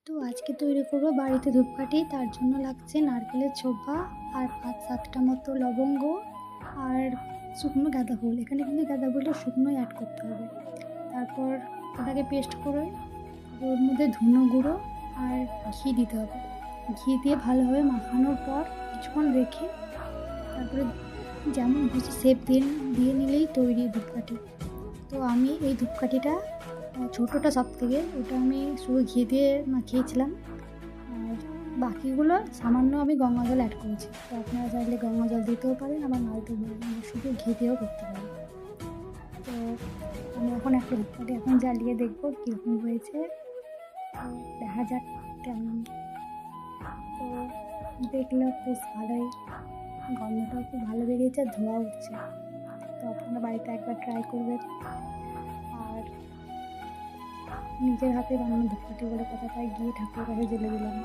তো আজকে তৈরি করবো বাড়িতে ধূপকাঠি। তার জন্য লাগছে নারকেলের ছোবড়া আর ৫-৭টা মতো লবঙ্গ আর শুকনো গাঁদা ফুল। এখানে কিন্তু গাঁদা ফুলটা শুকনোই অ্যাড করতে হবে। তারপর ওটাকে পেস্ট করে ওর মধ্যে ধুনো গুঁড়ো আর ঘি দিতে হবে। ঘি দিয়ে ভালোভাবে মাখানোর পর কিছুক্ষণ রেখে তারপরে যেমন খুশি শেপ দিয়ে নিলেই তৈরি ধূপকাঠি। তো আমি এই ধূপকাঠিটা ছোটোটা সবথেকে, ওটা আমি শুধু ঘি দিয়ে মাখিয়েছিলাম। আর বাকিগুলো সামান্য আমি গঙ্গা জল অ্যাড করেছি। তো আপনারা চাইলে গঙ্গা জল দিতেও পারেন, আবার না দিতেও পারেন, শুধু ঘি দিয়েও করতে পারেন। তো আমি এখন একটা ধূপকাঠি এখন জ্বালিয়ে দেখবো কীরকম হয়েছে। তো দেখা যাক কেমন। তো দেখলে বেশ ভালোই, গন্ধটাও খুব ভালো বেরিয়েছে, ধোঁয়া উঠছে। তো আপনারা বাড়িতে একবার ট্রাই করবেন। আর নিজের হাতে বানানো ধূপকাঠি বলে কথা, তাই গিয়ে ঠাকুরের কাছে জ্বেলে দিলাম।